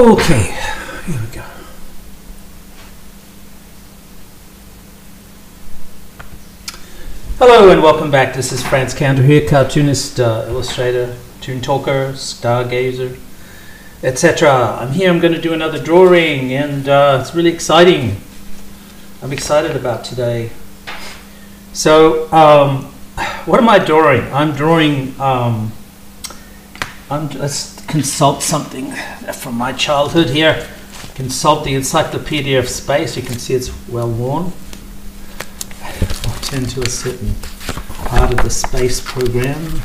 Okay, here we go. Hello and welcome back. This is Frantz Kantor here, cartoonist, illustrator, toon talker, stargazer, etc. I'm here, I'm going to do another drawing, and it's really exciting. I'm excited about today. So, what am I drawing? I'm drawing, let's consult something from my childhood here. Consult the Encyclopedia of Space. You can see it's well worn. I'll turn to a certain part of the space program.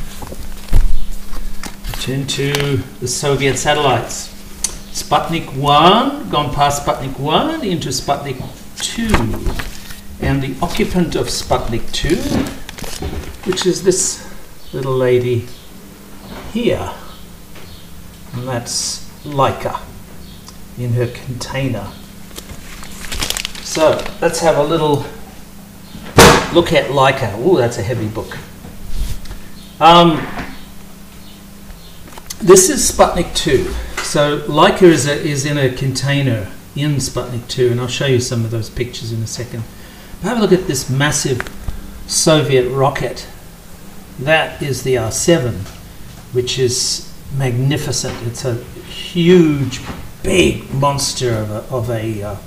Turn to the Soviet satellites. Sputnik 1, gone past Sputnik 1 into Sputnik 2. And the occupant of Sputnik 2, which is this little lady here. And that's Laika in her container. So let's have a little look at Laika. Oh, that's a heavy book. This is Sputnik 2. So Laika is in a container in Sputnik 2, and I'll show you some of those pictures in a second. But have a look at this massive Soviet rocket. That is the R7, which is magnificent. It's a huge, big monster of a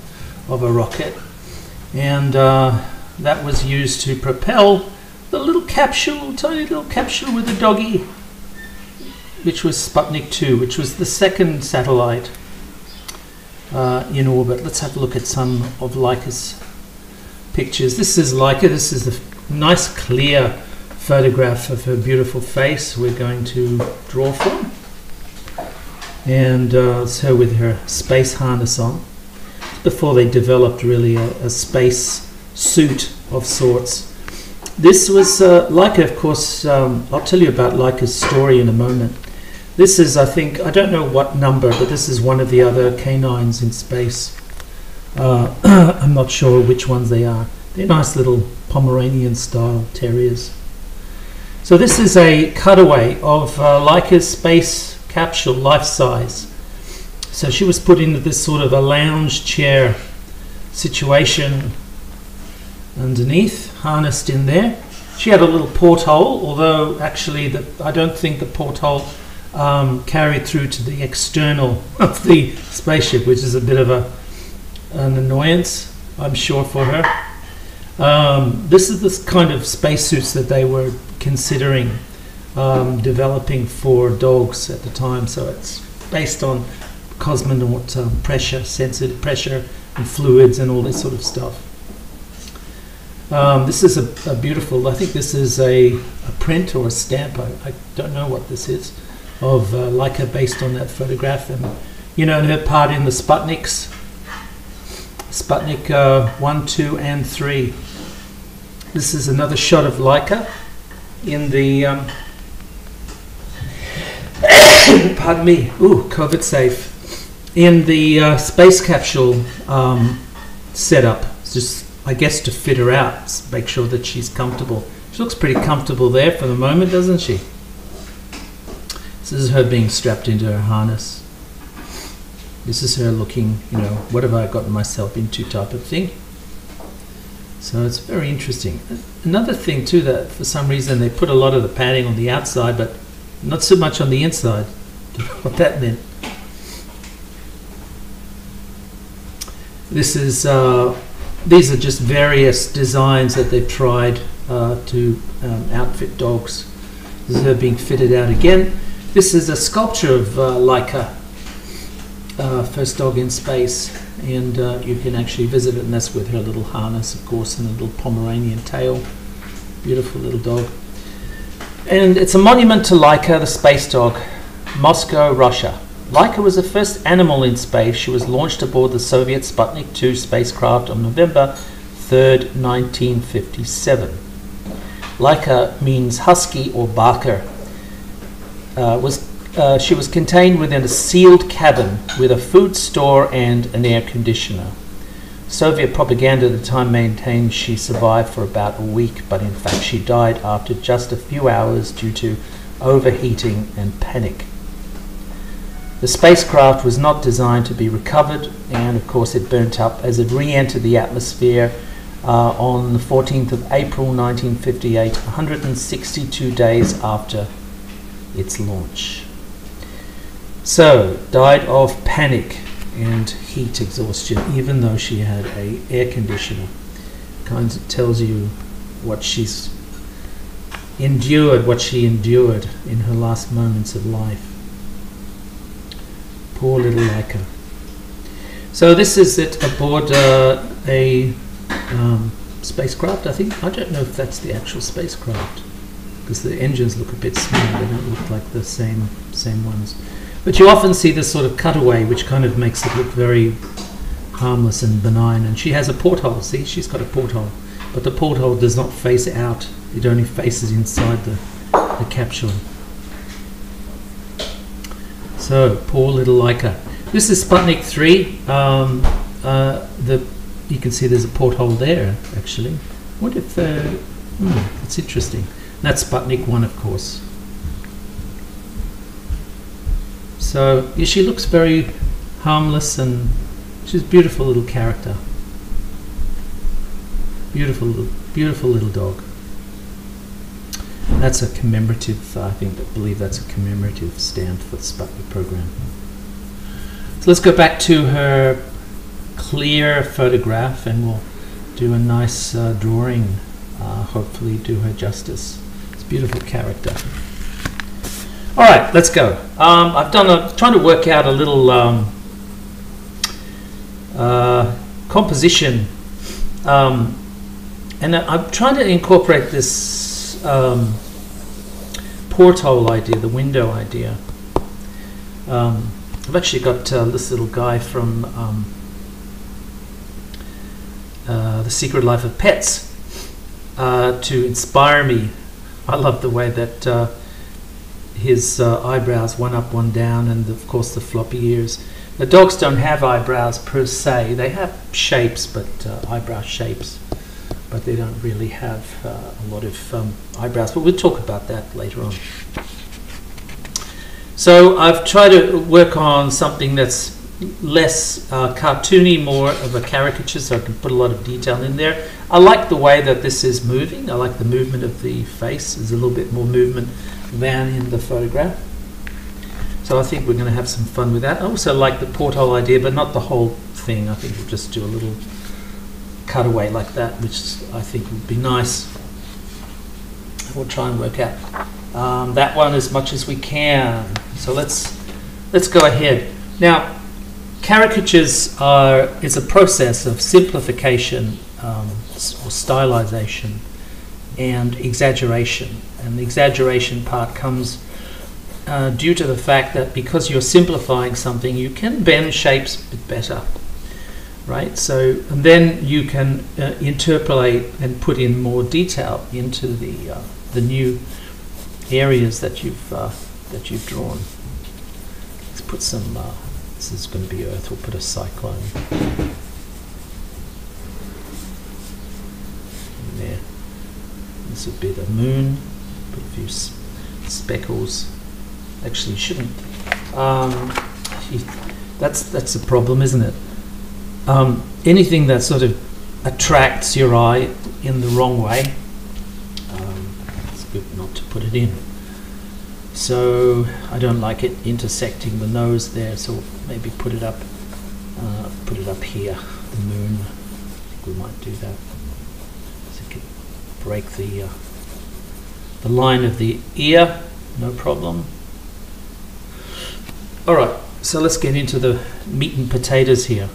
rocket, and that was used to propel the little capsule, tiny little capsule with a doggy, which was Sputnik 2, which was the second satellite in orbit. Let's have a look at some of Laika's pictures. This is Laika. This is a nice, clear photograph of her beautiful face we're going to draw from. And it's her with her space harness on. Before they developed really a space suit of sorts. This was Laika, of course. I'll tell you about Laika's story in a moment. This is, I think, I don't know what number, but this is one of the other canines in space. I'm not sure which ones they are. They're nice little Pomeranian-style terriers. So this is a cutaway of Laika's space capsule, life-size. So she was put into this sort of a lounge chair situation underneath, harnessed in there. She had a little porthole, although actually I don't think the porthole carried through to the external of the spaceship, which is a bit of an annoyance, I'm sure, for her. This is this kind of spacesuits that they were considering developing for dogs at the time. So it's based on cosmonaut pressure, sensitive pressure and fluids and all this sort of stuff. This is a beautiful, I think this is a print or a stamp, I don't know what this is, of Laika based on that photograph. And you know, her part in the Sputniks, Sputnik 1, 2 and 3. This is another shot of Laika in the pardon me, COVID safe, in the space capsule setup. It's just, I guess, to fit her out, make sure that she's comfortable. She looks pretty comfortable there for the moment, doesn't she? This is her being strapped into her harness. This is her looking, you know, what have I gotten myself into type of thing. So it's very interesting. Another thing too, that for some reason they put a lot of the padding on the outside, but not so much on the inside. Don't know what that meant. This is these are just various designs that they've tried to outfit dogs. This is her being fitted out again. This is a sculpture of Laika, first dog in space, and you can actually visit it, and that's with her little harness, of course, and a little Pomeranian tail. Beautiful little dog. And it's a monument to Laika, the space dog, Moscow, Russia. Laika was the first animal in space. She was launched aboard the Soviet Sputnik 2 spacecraft on November 3rd, 1957. Laika means husky or barker. She was contained within a sealed cabin with a food store and an air conditioner. Soviet propaganda at the time maintained she survived for about a week, but in fact she died after just a few hours due to overheating and panic. The spacecraft was not designed to be recovered, and of course it burnt up as it re-entered the atmosphere on the 14th of April 1958, 162 days after its launch. So, died of panic and heat exhaustion, even though she had an air conditioner. Kind of tells you what she's endured, what she endured in her last moments of life. Poor little Laika. So this is it aboard a spacecraft, I think. I don't know if that's the actual spacecraft, because the engines look a bit small. They don't look like the same ones. But you often see this sort of cutaway, which kind of makes it look very harmless and benign. And she has a porthole. See, she's got a porthole, but the porthole does not face out. It only faces inside the capsule. So, poor little Laika. This is Sputnik 3. You can see there's a porthole there, actually. What if... it's interesting. That's Sputnik 1, of course. So, yeah, she looks very harmless, and she's a beautiful little character. Beautiful little dog. That's a commemorative, I believe that's a commemorative stamp for the Sputnik program. So let's go back to her clear photograph, and we'll do a nice drawing, hopefully do her justice. It's a beautiful character. All right, let's go. Trying to work out a little composition, and I'm trying to incorporate this porthole idea, the window idea. I've actually got this little guy from The Secret Life of Pets to inspire me. I love the way that his eyebrows, one up, one down, and of course the floppy ears. The dogs don't have eyebrows per se. They have shapes, but eyebrow shapes, but they don't really have a lot of eyebrows. But we'll talk about that later on. So I've tried to work on something that's less cartoony, more of a caricature, so I can put a lot of detail in there. I like the way that this is moving. I like the movement of the face. There's a little bit more movement than in the photograph. So I think we're going to have some fun with that. I also like the porthole idea, but not the whole thing. I think we'll just do a little cutaway like that, which I think would be nice. We'll try and work out that one as much as we can. So let's go ahead. Now, caricatures is a process of simplification or stylization and exaggeration. And the exaggeration part comes due to the fact that because you're simplifying something, you can bend shapes a bit better, right? So, and then you can interpolate and put in more detail into the new areas that you've drawn. Let's put some. This is going to be Earth. We'll put a cyclone in there. This would be the moon. Put a few speckles. Actually, you shouldn't. That's a problem, isn't it? Anything that sort of attracts your eye in the wrong way, it's good not to put it in. So I don't like it intersecting the nose there, so maybe put it up here, the moon. I think we might do that. So you can break the line of the ear, no problem. All right, so let's get into the meat and potatoes here.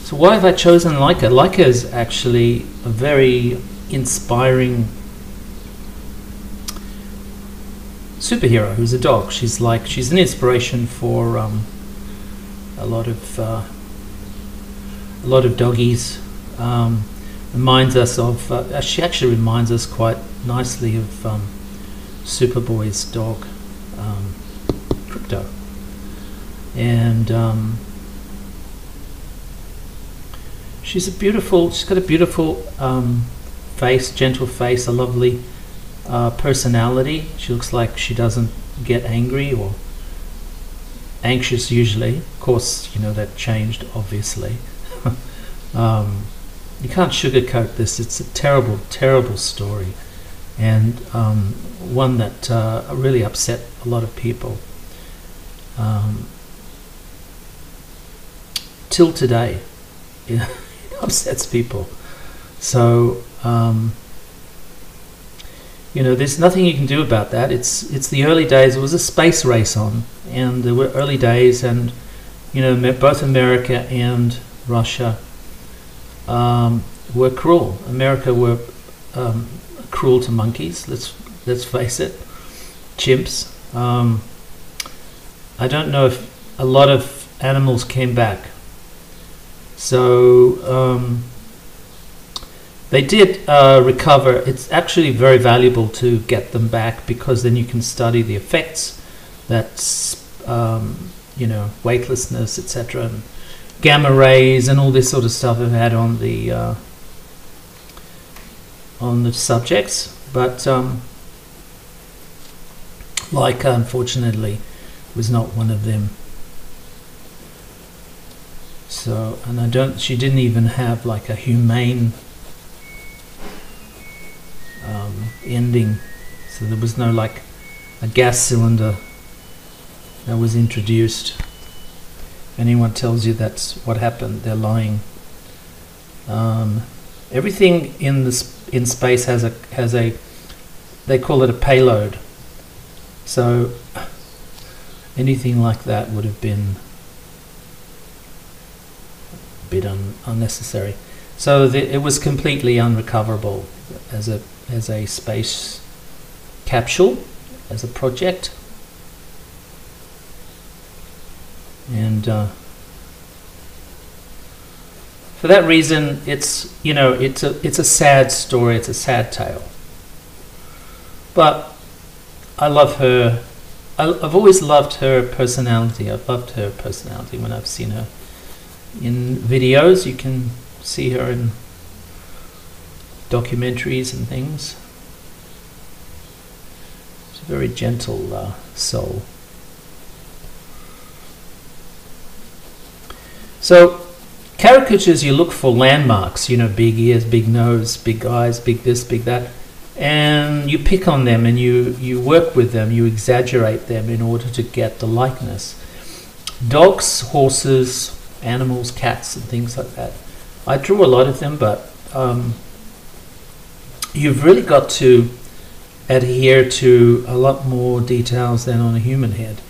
So why have I chosen Laika? Laika is actually a very inspiring superhero who's a dog. She's an inspiration for a lot of doggies. Reminds us of she actually reminds us quite nicely of Superboy's dog, Crypto, and she's got a beautiful face, gentle face, a lovely personality. She looks like she doesn't get angry or anxious usually. Of course, you know, that changed obviously. You can't sugarcoat this. It's a terrible, terrible story, and one that really upset a lot of people. Till today, it upsets people. So, you know, there's nothing you can do about that. It's the early days. It was a space race on, and there were early days, and you know, both America and Russia were cruel. America were cruel to monkeys. Let's face it, chimps. I don't know if a lot of animals came back. So they did recover. It's actually very valuable to get them back, because then you can study the effects that you know, weightlessness, etc., and gamma rays and all this sort of stuff have had on the subjects. But Laika, unfortunately, was not one of them. So, and she didn't even have like a humane ending. So there was no like a gas cylinder that was introduced. If anyone tells you that's what happened, they're lying. Everything in space has a they call it a payload. So anything like that would have been a bit unnecessary. So it was completely unrecoverable as a space capsule, as a project. And for that reason, it's, you know, it's a sad story. It's a sad tale. But I love her. I've always loved her personality. I've loved her personality when I've seen her in videos. You can see her in documentaries and things. She's a very gentle soul. So caricatures, you look for landmarks, you know, big ears, big nose, big eyes, big this, big that, and you pick on them and you work with them, you exaggerate them in order to get the likeness. Dogs, horses, animals, cats and things like that. I drew a lot of them, but you've really got to adhere to a lot more details than on a human head.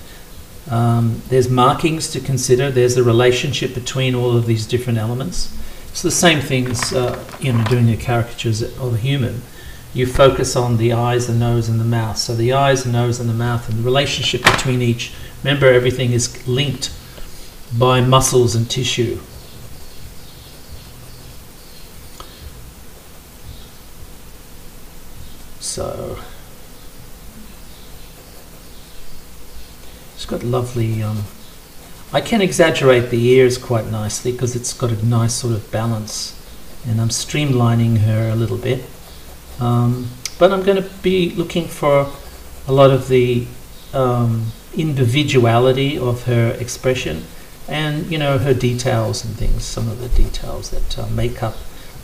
There's markings to consider. There's the relationship between all of these different elements. It's the same thing as you know, doing the caricatures of a human. You focus on the eyes, the nose, and the mouth. So the eyes, the nose, and the mouth, and the relationship between each. Remember, everything is linked by muscles and tissue. So it's got lovely, I can exaggerate the ears quite nicely because it's got a nice sort of balance, and I'm streamlining her a little bit, but I'm going to be looking for a lot of the individuality of her expression, and you know, her details and things, some of the details that make up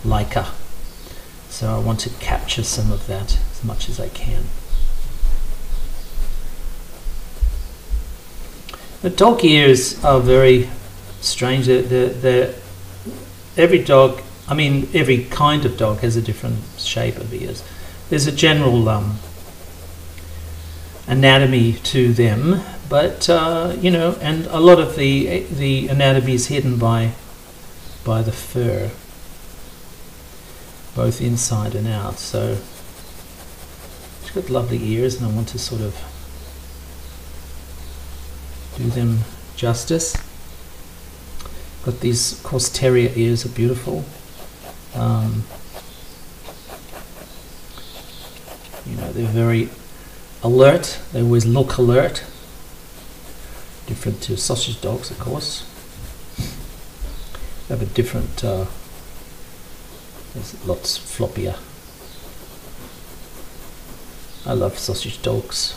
Laika. So I want to capture some of that as much as I can. The dog ears are very strange. Every dog, I mean every kind of dog has a different shape of ears. There's a general anatomy to them, but you know, and a lot of the anatomy is hidden by the fur, both inside and out. So she's got lovely ears, and I want to sort of do them justice. Got these, of course, terrier ears are beautiful. You know, they're very alert. They always look alert. Different to sausage dogs, of course. They have a different. There's lots floppier. I love sausage dogs.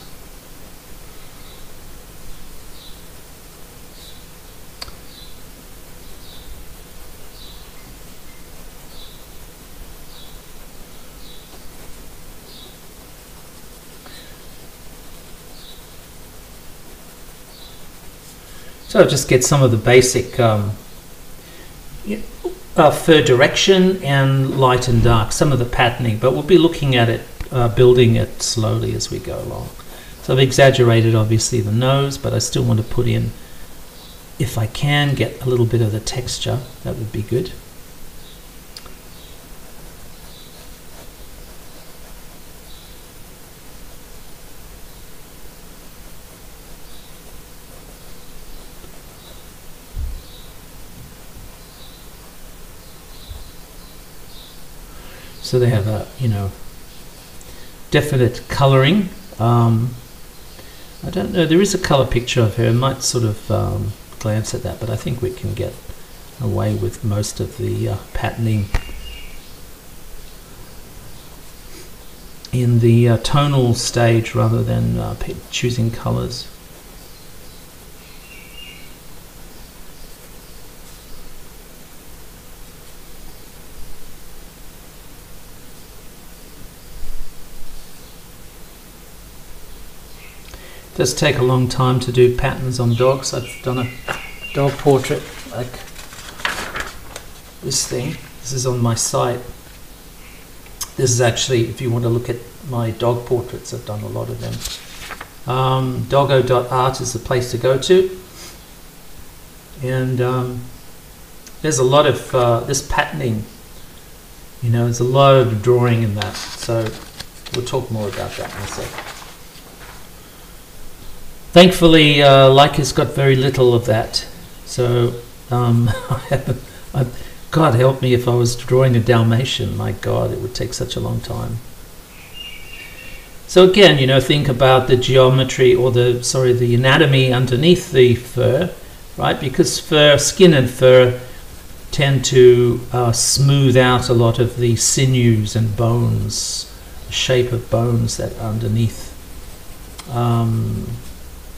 So just get some of the basic fur direction and light and dark, some of the patterning, but we'll be looking at it, building it slowly as we go along. So I've exaggerated obviously the nose, but I still want to put in, if I can, get a little bit of the texture. That would be good. So they have a, definite colouring. I don't know, there is a colour picture of her. I might sort of glance at that, but I think we can get away with most of the patterning in the tonal stage rather than choosing colours. It does take a long time to do patterns on dogs. I've done a dog portrait like this thing. This is on my site. This is actually, if you want to look at my dog portraits, I've done a lot of them. Doggo.art is the place to go to. And there's a lot of this patterning. There's a lot of drawing in that. So we'll talk more about that in a second. Thankfully, Laika's got very little of that, so God help me if I was drawing a Dalmatian. My God, it would take such a long time. So again, think about the geometry or the anatomy underneath the fur, right? Because skin and fur tend to smooth out a lot of the sinews and bones, the shape of bones that are underneath.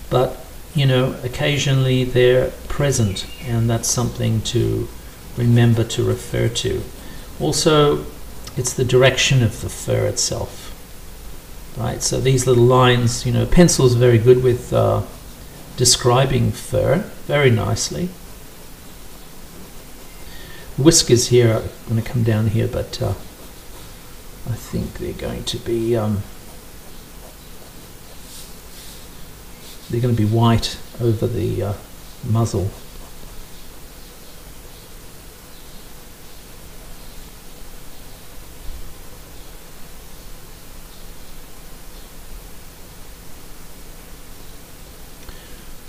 But occasionally they're present, and that's something to remember to refer to. Also, it's the direction of the fur itself, right? So these little lines, pencil's very good with describing fur very nicely. Whiskers here are going to come down here, but I think they're going to be white over the muzzle.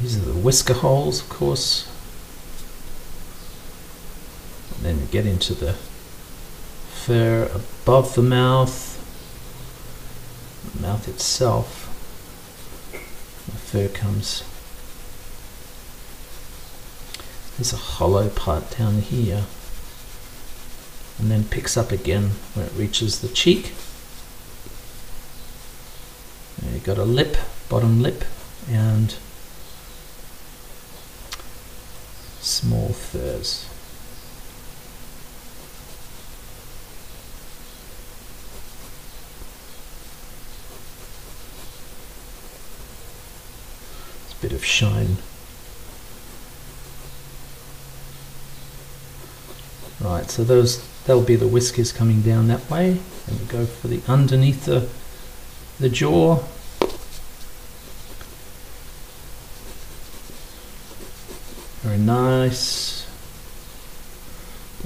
These are the whisker holes, of course. And then we get into the fur above the mouth itself. The fur comes. There's a hollow part down here, and then picks up again when it reaches the cheek. And you've got a lip, bottom lip, and small furs. Bit of shine. Right, so that'll be the whiskers coming down that way, and we go for the underneath the jaw. Very nice.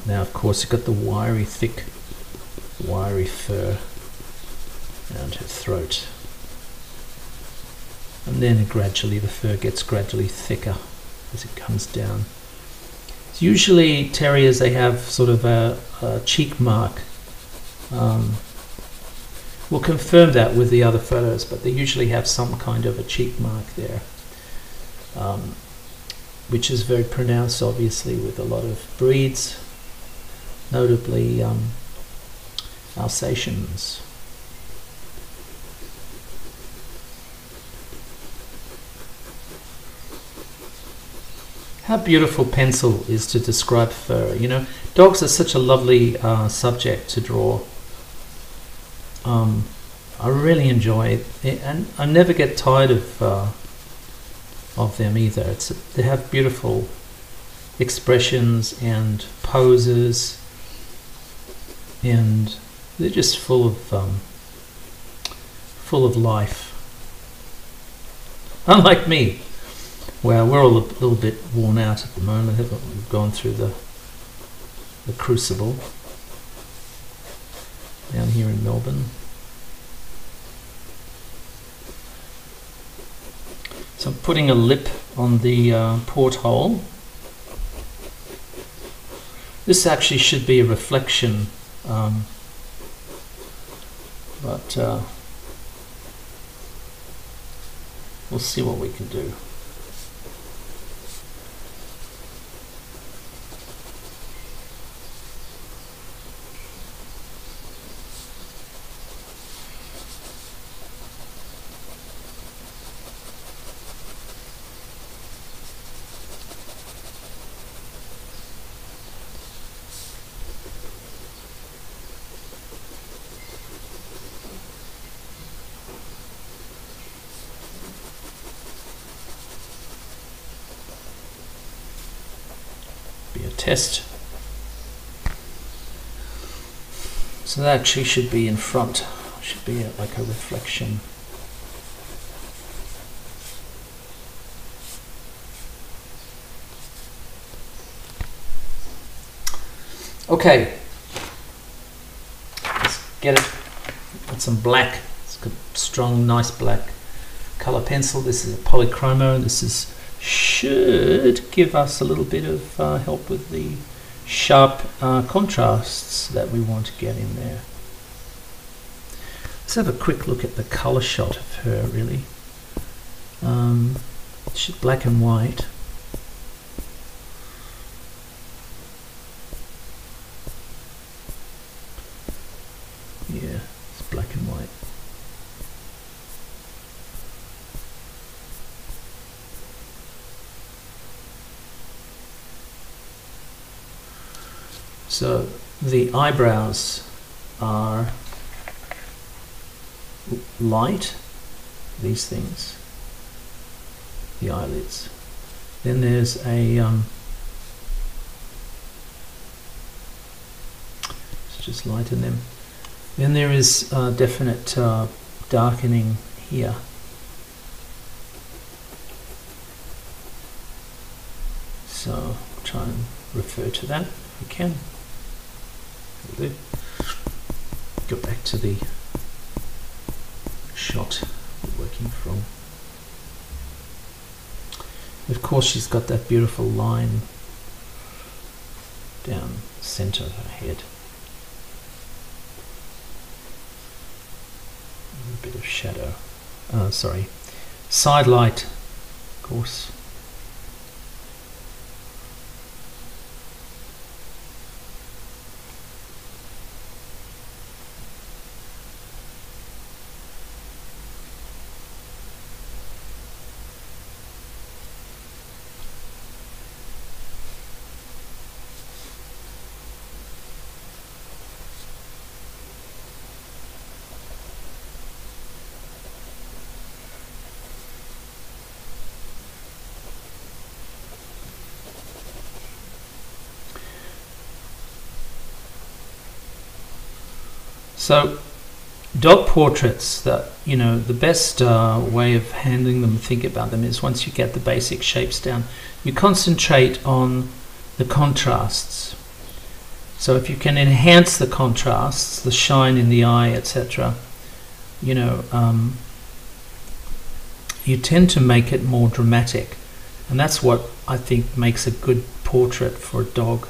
Now, of course, you've got the wiry, thick, wiry fur around her throat. And then gradually the fur gets gradually thicker as it comes down. So usually terriers, they have sort of a cheek mark. We'll confirm that with the other photos, but they usually have some kind of a cheek mark there, which is very pronounced obviously with a lot of breeds, notably Alsatians. how beautiful pencil is to describe fur. You know, dogs are such a lovely subject to draw. I really enjoy it, and I never get tired of them either. They have beautiful expressions and poses, and they're just full of life. Unlike me, well, we're all a little bit worn out at the moment. We've gone through the crucible down here in Melbourne. So I'm putting a lip on the porthole. This actually should be a reflection, but we'll see what we can do. Test. So that actually should be in front. Should be like a reflection. Okay. Let's get it. Got some black. It's got strong, nice black color pencil. This is a polychromo. This should give us a little bit of help with the sharp contrasts that we want to get in there. Let's have a quick look at the color shot of her, really. She's black and white. Yeah, it's black and white. So the eyebrows are light, these things, the eyelids. Then there's a, let's just lighten them. Then there is definite darkening here. So try and refer to that if we can. Go back to the shot we're working from. Of course, she's got that beautiful line down the center of her head. A bit of shadow. Sorry, side light, of course. So dog portraits, that, you know, the best way of handling them, think about them, is once you get the basic shapes down, you concentrate on the contrasts. So if you can enhance the contrasts, the shine in the eye, etc., you know, you tend to make it more dramatic, and that's what I think makes a good portrait for a dog.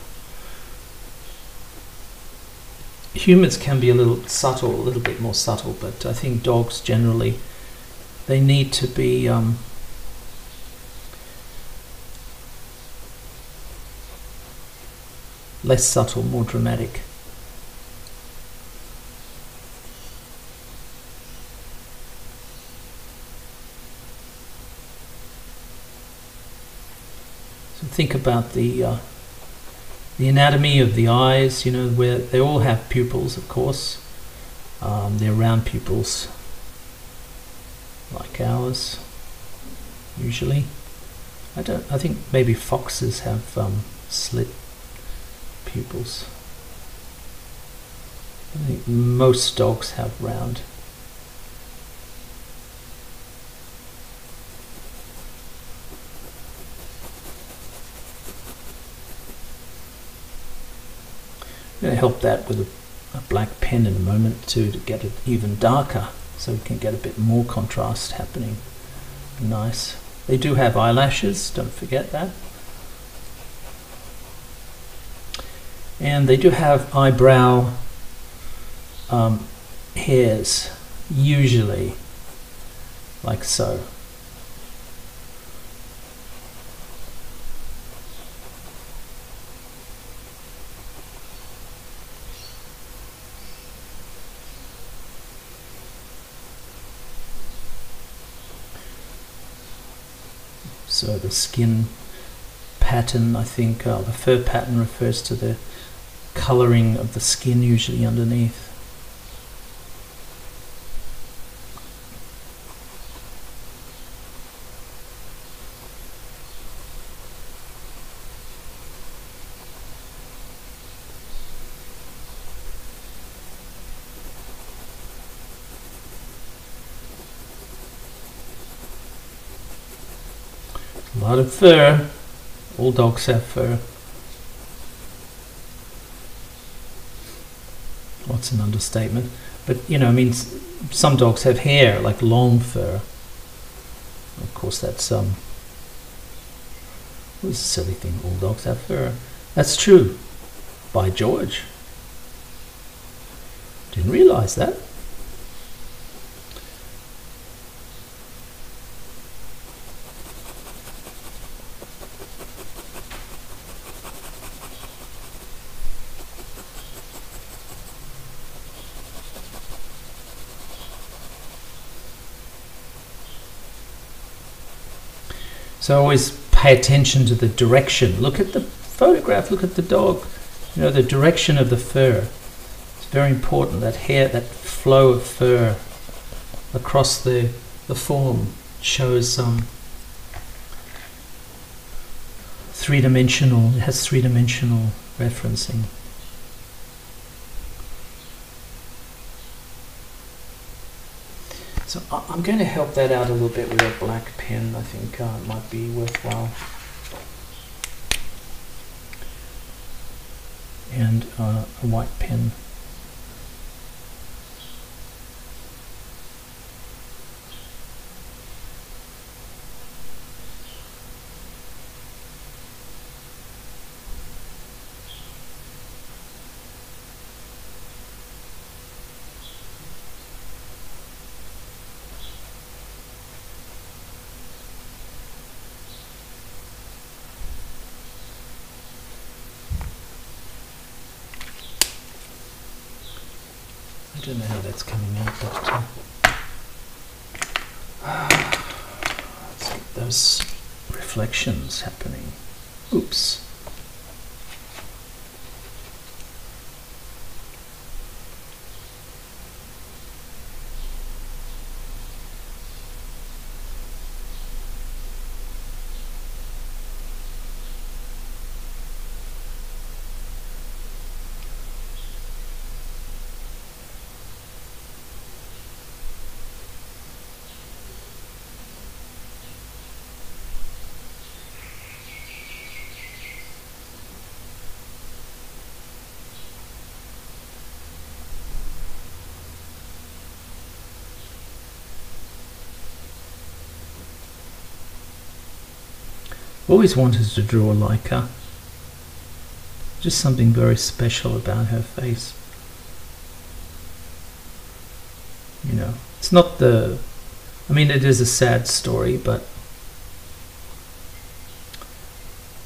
Humans can be a little subtle, a little bit more subtle, but I think dogs generally, they need to be less subtle, more dramatic. think about the anatomy of the eyes, you know, where they all have pupils, of course. They're round pupils, like ours, usually. I think maybe foxes have slit pupils. I think most dogs have round. I'm going to help that with a black pen in a moment too, to get it even darker, so we can get a bit more contrast happening. Nice. They do have eyelashes, don't forget that. And they do have eyebrow hairs, usually, like so. So the skin pattern, I think, the fur pattern refers to the colouring of the skin usually underneath. A lot of fur. All dogs have fur. What's an understatement? But, you know, I mean, some dogs have hair, like long fur. Of course, that's what's a silly thing. All dogs have fur. That's true. By George. Didn't realize that. So always pay attention to the direction. Look at the photograph, look at the dog. You know, the direction of the fur. It's very important, that hair, that flow of fur across the form shows three-dimensional, it has three-dimensional referencing. So I'm going to help that out a little bit with a black pen. I think it might be worthwhile. And a white pen. I don't know how that's coming out, but let's get those reflections happening. Oops. Always wanted to draw Laika. Just something very special about her face. You know, it's not the, I mean, it is a sad story, but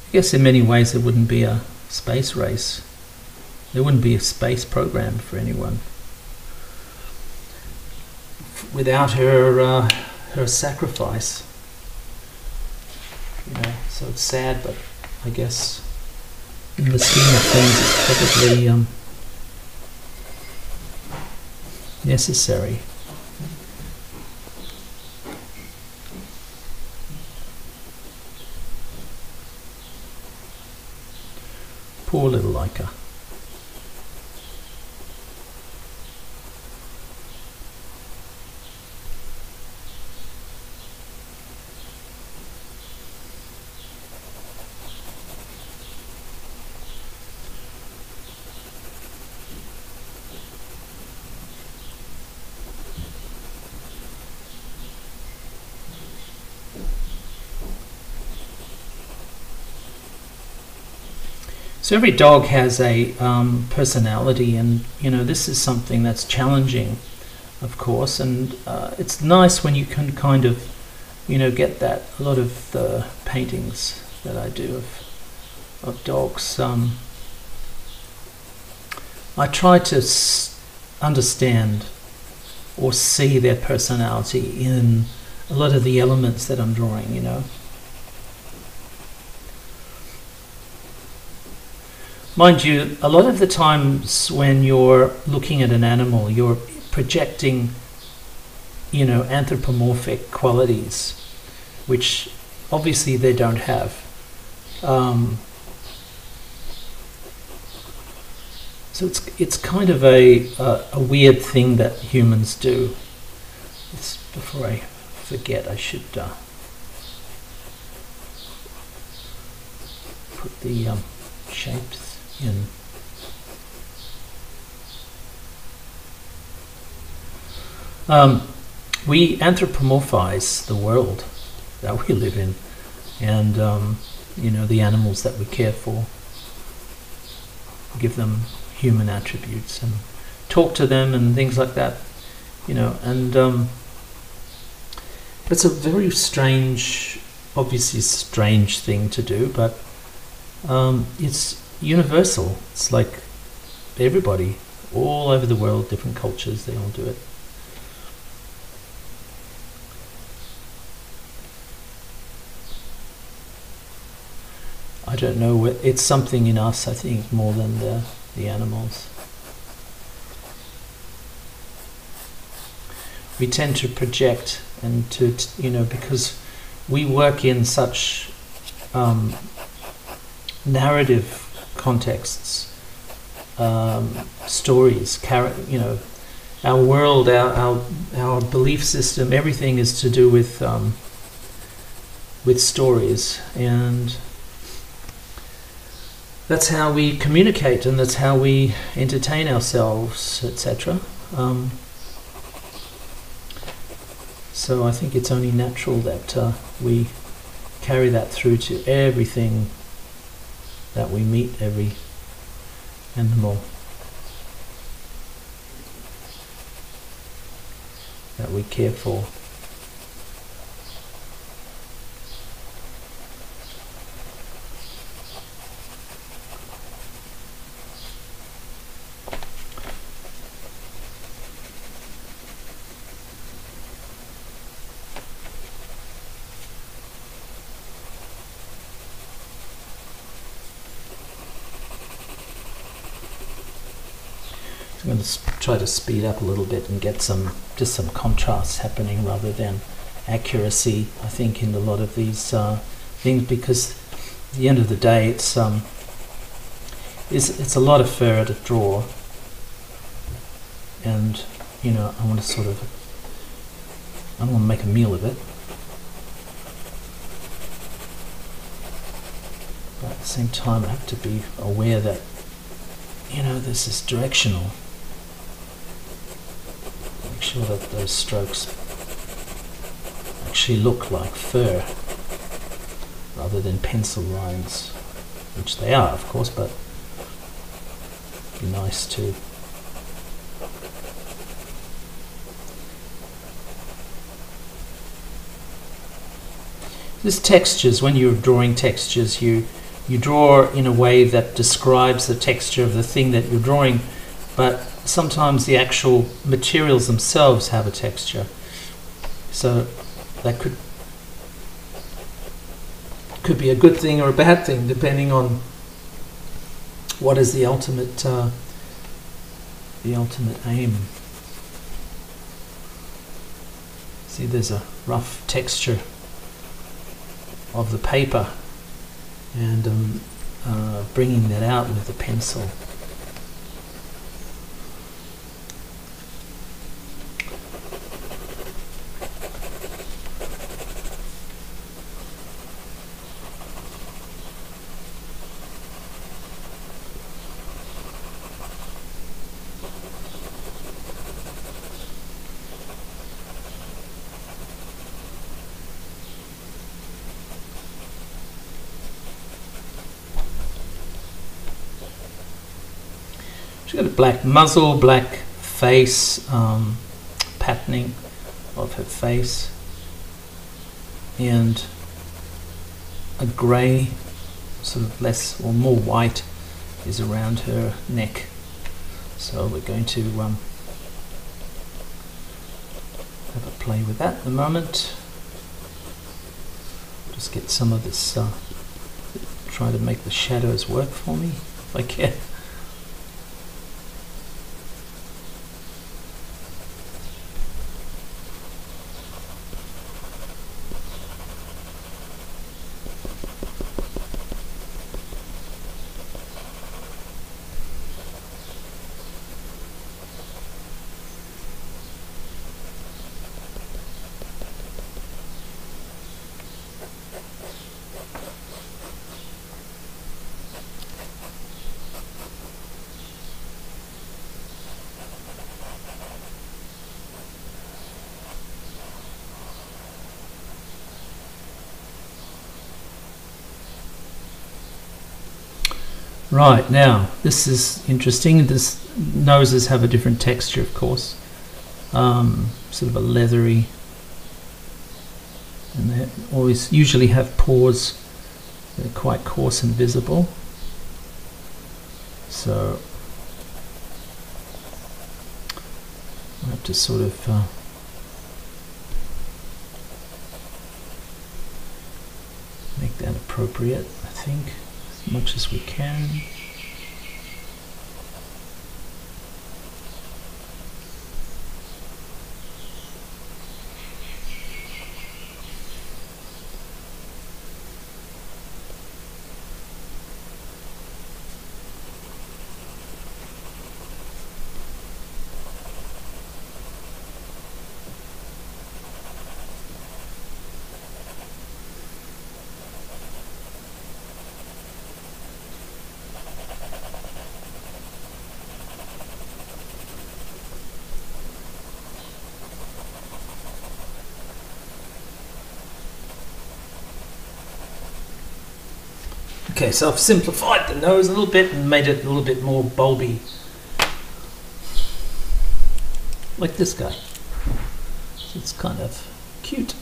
I guess in many ways it wouldn't be a space race. There wouldn't be a space program for anyone without her sacrifice. You know, so it's sad, but I guess in the scheme of things it's probably necessary. Poor little Laika. So every dog has a personality, and this is something that's challenging, of course, and it's nice when you can kind of get that. A lot of the paintings that I do of dogs, I try to understand or see their personality in a lot of the elements that I'm drawing, Mind you, a lot of the times when you're looking at an animal, you're projecting, anthropomorphic qualities, which obviously they don't have. So it's kind of a weird thing that humans do. Before I forget, I should put the shapes in. We anthropomorphize the world that we live in, and the animals that we care for. Give them human attributes and talk to them and things like that, and it's a very strange, obviously strange thing to do, but it's universal. It's like everybody all over the world, different cultures, they all do it. I don't know, it's something in us, I think, more than the animals. We tend to project and to, because we work in such narrative contexts, stories, our world, our belief system, everything is to do with stories, and that's how we communicate, and that's how we entertain ourselves, etc. So I think it's only natural that we carry that through to everything that we meet, every animal that we care for. I'm going to try to speed up a little bit and get some contrast happening rather than accuracy, I think, in a lot of these things, because at the end of the day it's a lot of fur to draw, and I want to make a meal of it, but at the same time I have to be aware that this is directional. Make sure that those strokes actually look like fur rather than pencil lines, which they are, of course, but it'd be nice to This textures, when you're drawing textures, you draw in a way that describes the texture of the thing that you're drawing, but sometimes the actual materials themselves have a texture. So that could could be a good thing or a bad thing, depending on what is the ultimate aim. See, there's a rough texture of the paper, and bringing that out with the pencil. She's got a black muzzle, black face, patterning of her face, and a grey, sort of less or more white, is around her neck. So we're going to have a play with that at the moment. Just get some of this, try to make the shadows work for me if I can. Right, now this is interesting. This noses have a different texture, of course, sort of a leathery, and they always usually have pores that are quite coarse and visible. So I have to sort of make that appropriate, I think, as much as we can. Okay, so I've simplified the nose a little bit and made it a little bit more bulby, like this guy. So it's kind of cute.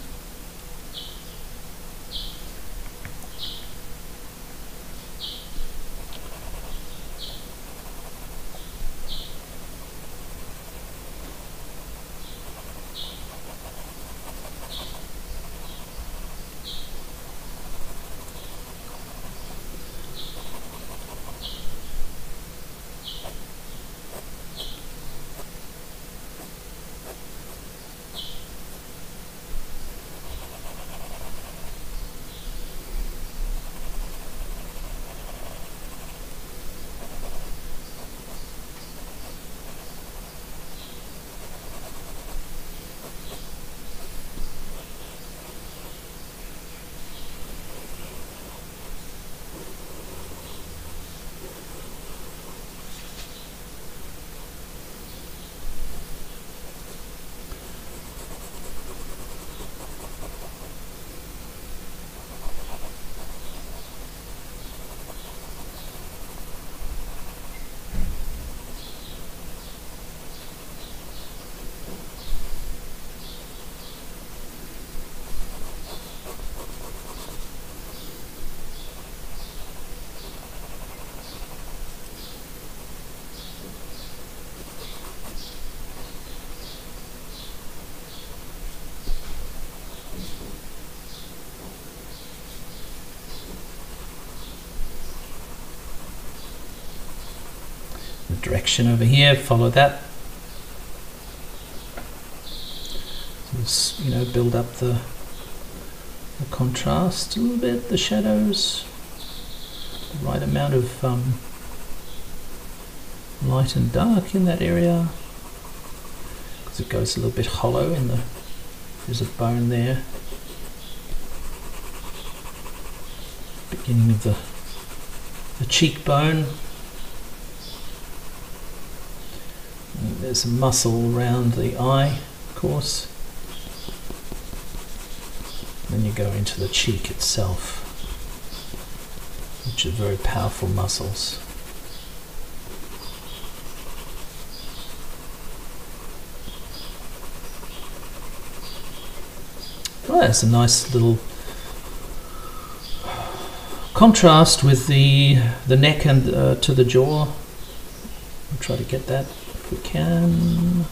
the direction over here, follow that. Just, you know, build up the contrast a little bit, the shadows, the right amount of light and dark in that area, because it goes a little bit hollow in the, there's a bone there, beginning of the cheekbone. And there's a muscle around the eye, of course. Then you go into the cheek itself, which are very powerful muscles. Well, there's a nice little contrast with the neck and to the jaw. We'll try to get that if we can.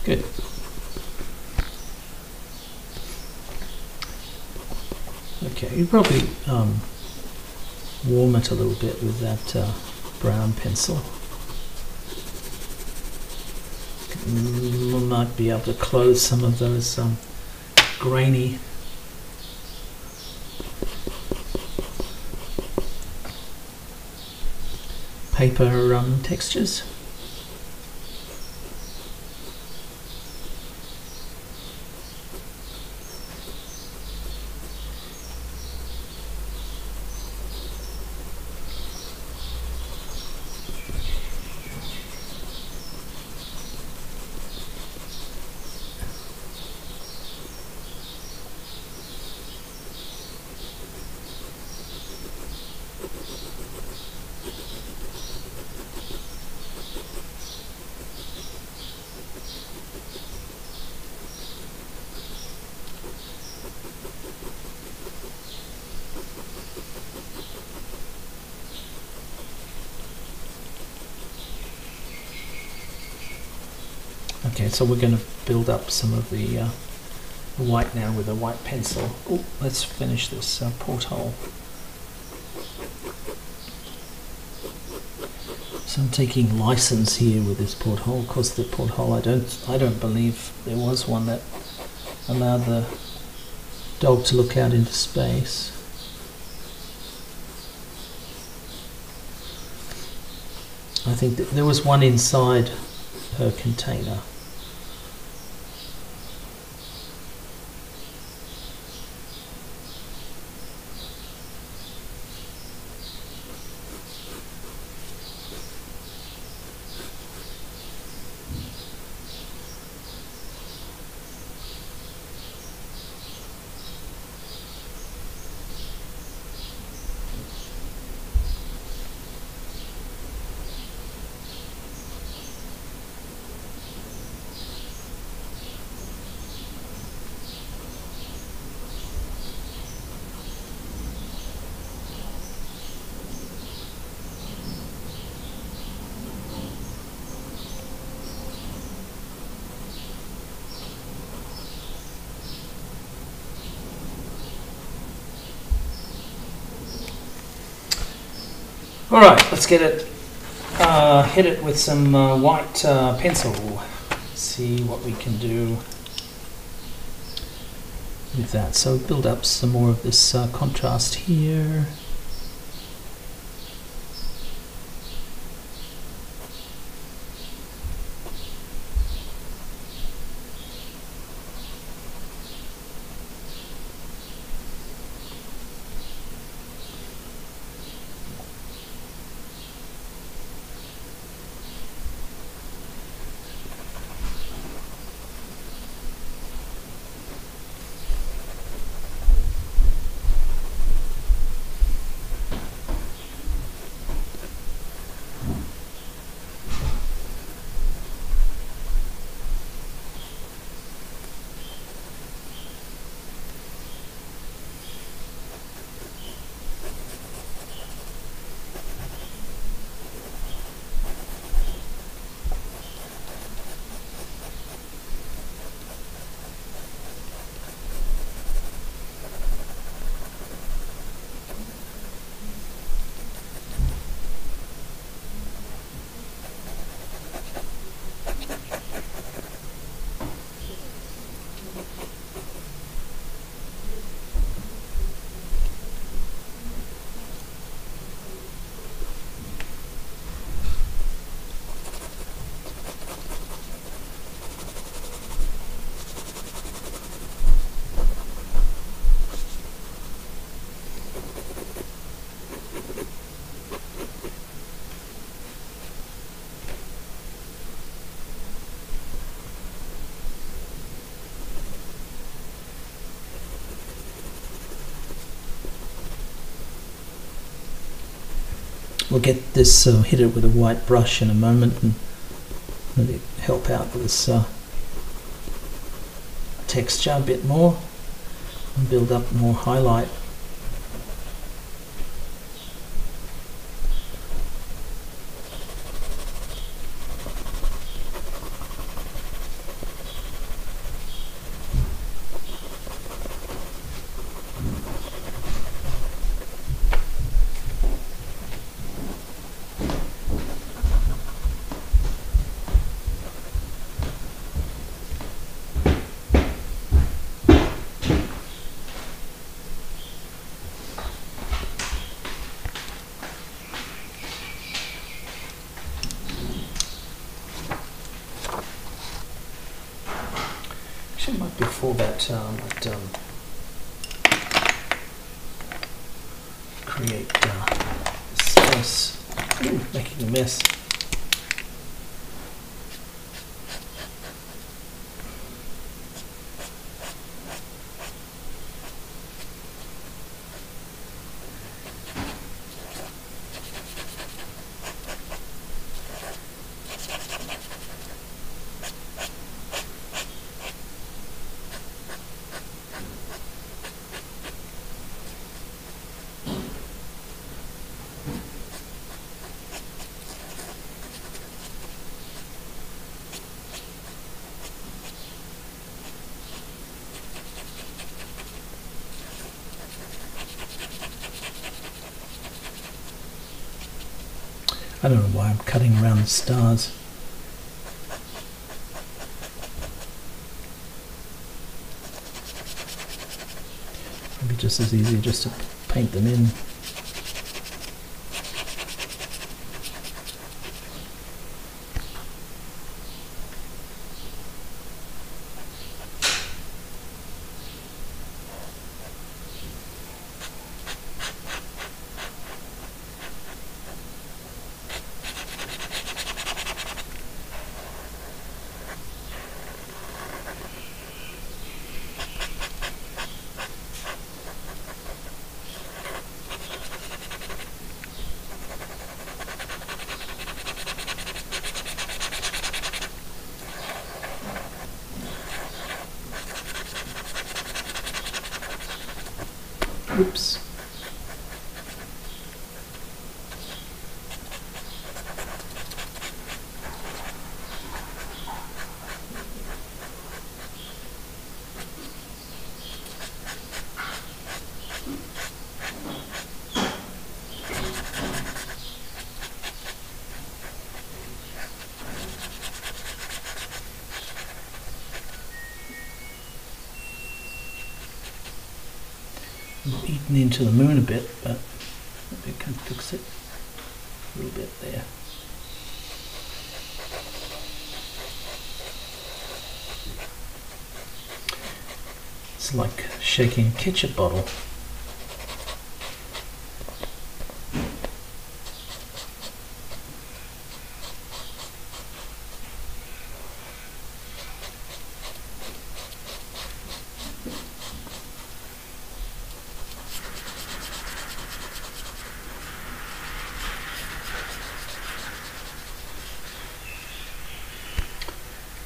Good. Okay, you probably warm it a little bit with that brown pencil. You might be able to close some of those grainy paper textures. Okay, so we're going to build up some of the white now with a white pencil. Oh, let's finish this porthole. So I'm taking license here with this porthole, because the porthole, I don't believe there was one that allowed the dog to look out into space. I think that there was one inside her container. All right, let's get it, hit it with some white pencil. See what we can do with that. So build up some more of this contrast here. We'll get this, hit it with a white brush in a moment and really help out with this texture a bit more and build up more highlight. Actually, it might be before that create space. Ooh, making a mess. I don't know why I'm cutting around the stars. Maybe just as easy just to paint them in. Oops. Eaten into the moon a bit, but maybe I can fix it a little bit there. It's like shaking a ketchup bottle.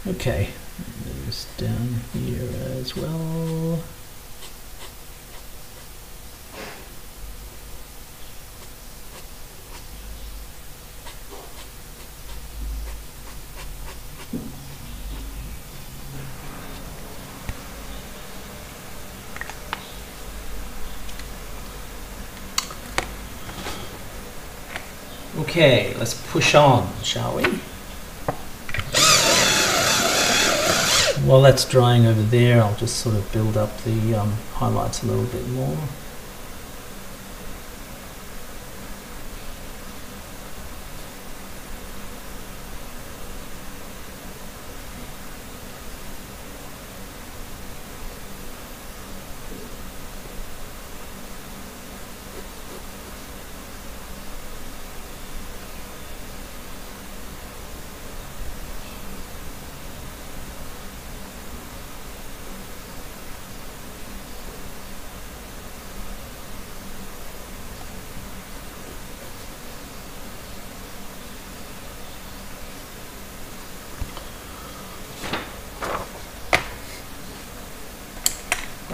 Okay, there's down here as well. Okay, let's push on, shall we? While that's drying over there, I'll just sort of build up the highlights a little bit more.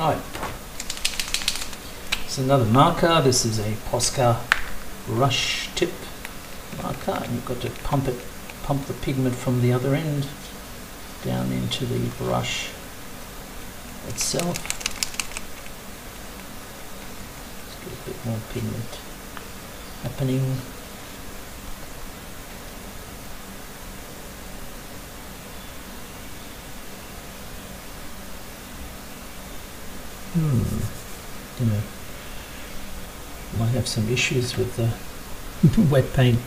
Right. It's another marker. This is a Posca brush tip marker, and you've got to pump the pigment from the other end down into the brush itself. Let's get a bit more pigment happening. You know, might have some issues with the wet paint.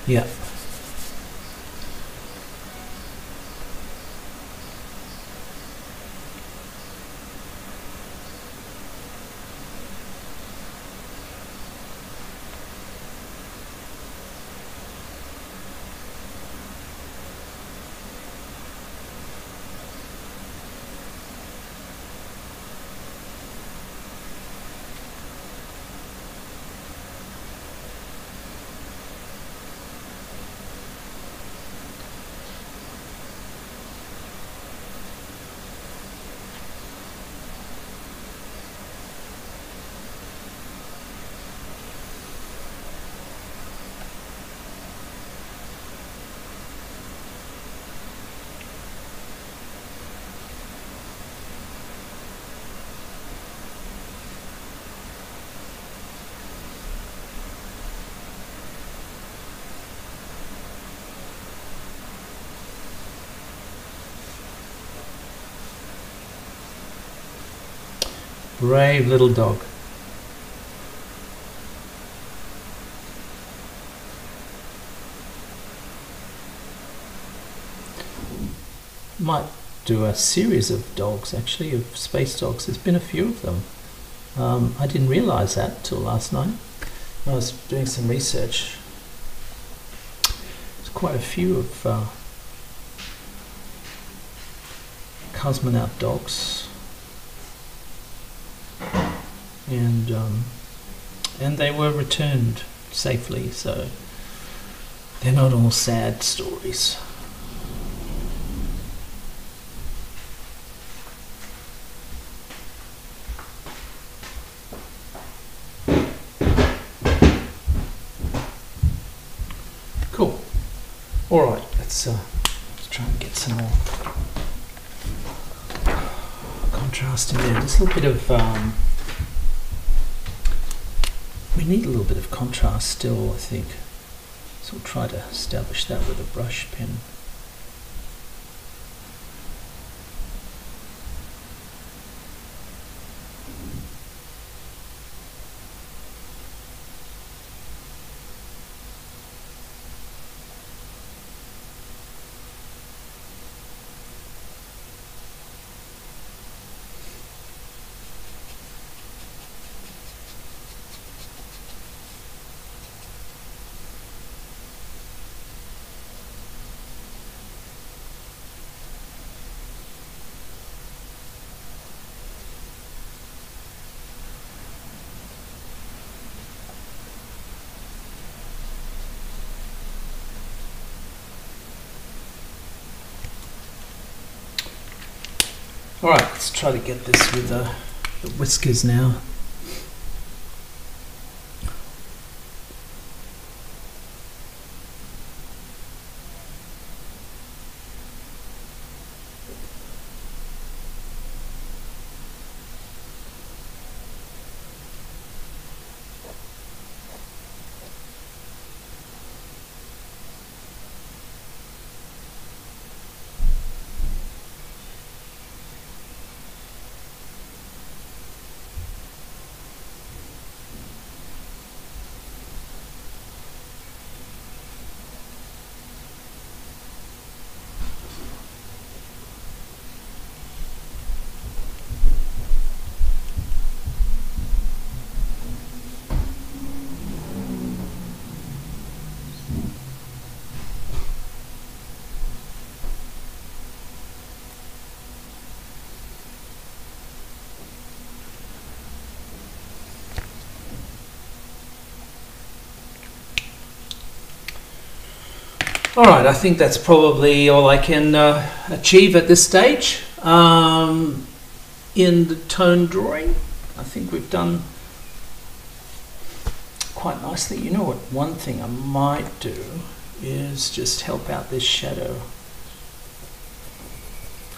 Yeah. Brave little dog. Might do a series of dogs, actually, of space dogs. There's been a few of them. I didn't realize that till last night. I was doing some research. There's quite a few of Cosmonaut dogs. And they were returned safely, so they're not all sad stories. Cool. All right, let's try and get some more contrast in there. Just a little bit of we need a little bit of contrast still, I think. So we'll try to establish that with a brush pen. Alright, let's try to get this with the whiskers now. Alright, I think that's probably all I can achieve at this stage in the tone drawing. I think we've done quite nicely. You know what, one thing I might do is just help out this shadow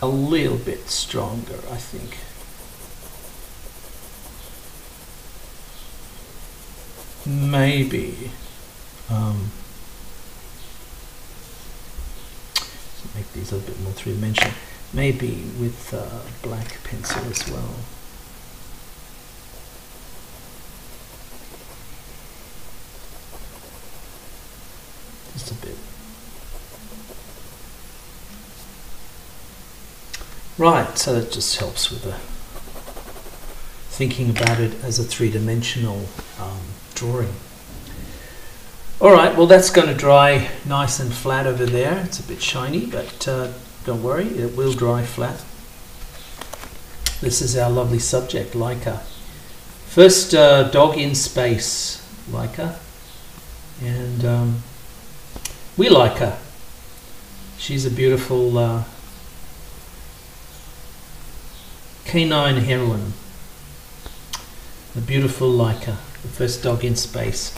a little bit stronger, I think. Maybe make these a little bit more three-dimensional. Maybe with black pencil as well. Just a bit. Right, so that just helps with the thinking about it as a three-dimensional drawing. Alright, well that's going to dry nice and flat over there. It's a bit shiny, but don't worry, it will dry flat. This is our lovely subject, Laika. First dog in space, Laika. And we like her. She's a beautiful canine heroine. The beautiful Laika, the first dog in space.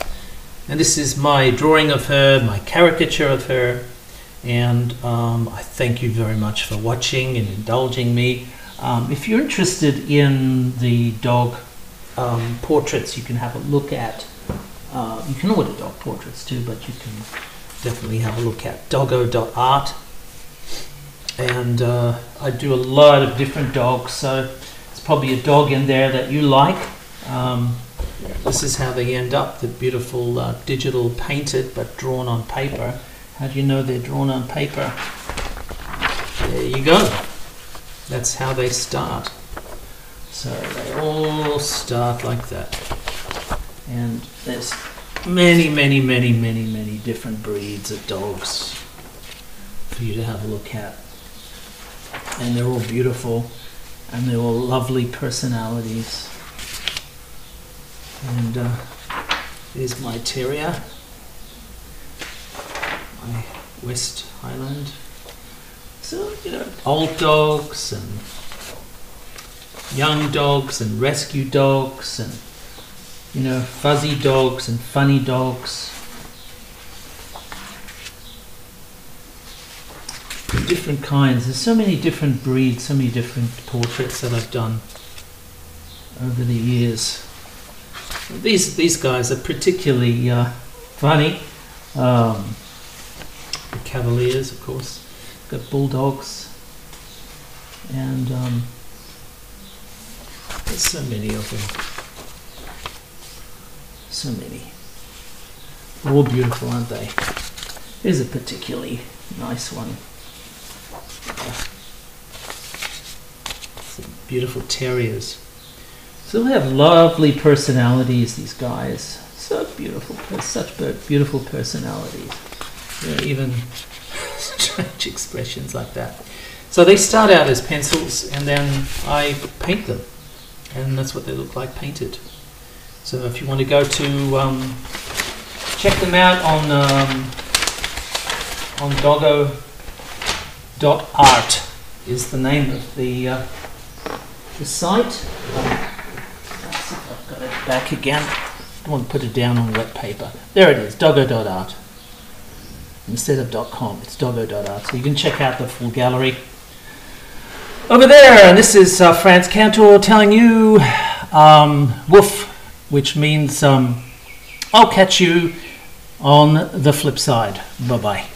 And this is my drawing of her, my caricature of her, and I thank you very much for watching and indulging me. If you're interested in the dog portraits, you can have a look at, you can order dog portraits too, but you can definitely have a look at doggo.art. And I do a lot of different dogs, so it's probably a dog in there that you like. This is how they end up, the beautiful digital painted but drawn on paper. How do you know they're drawn on paper? There you go. That's how they start. So they all start like that. And there's many, many, many, many, many different breeds of dogs for you to have a look at. And they're all beautiful, and they're all lovely personalities. And there's my terrier, my West Highland. So, you know, old dogs and young dogs and rescue dogs and, you know, fuzzy dogs and funny dogs. Different kinds. There's so many different breeds, so many different portraits that I've done over the years. These guys are particularly funny. The Cavaliers, of course. Got bulldogs, and there's so many of them. So many. All beautiful, aren't they? Here's a particularly nice one. Some beautiful terriers. So they have lovely personalities, these guys. So beautiful, such beautiful personalities. Yeah, even strange expressions like that. So they start out as pencils, and then I paint them, and that's what they look like painted. So if you want to go to check them out on doggo.art is the name of the the site. Let's see if I've got it back again. I don't want to put it down on wet paper. There it is, doggo.art. Instead of .com, it's doggo.art. So you can check out the full gallery. Over there, and this is Frantz Kantor telling you woof, which means I'll catch you on the flip side. Bye-bye.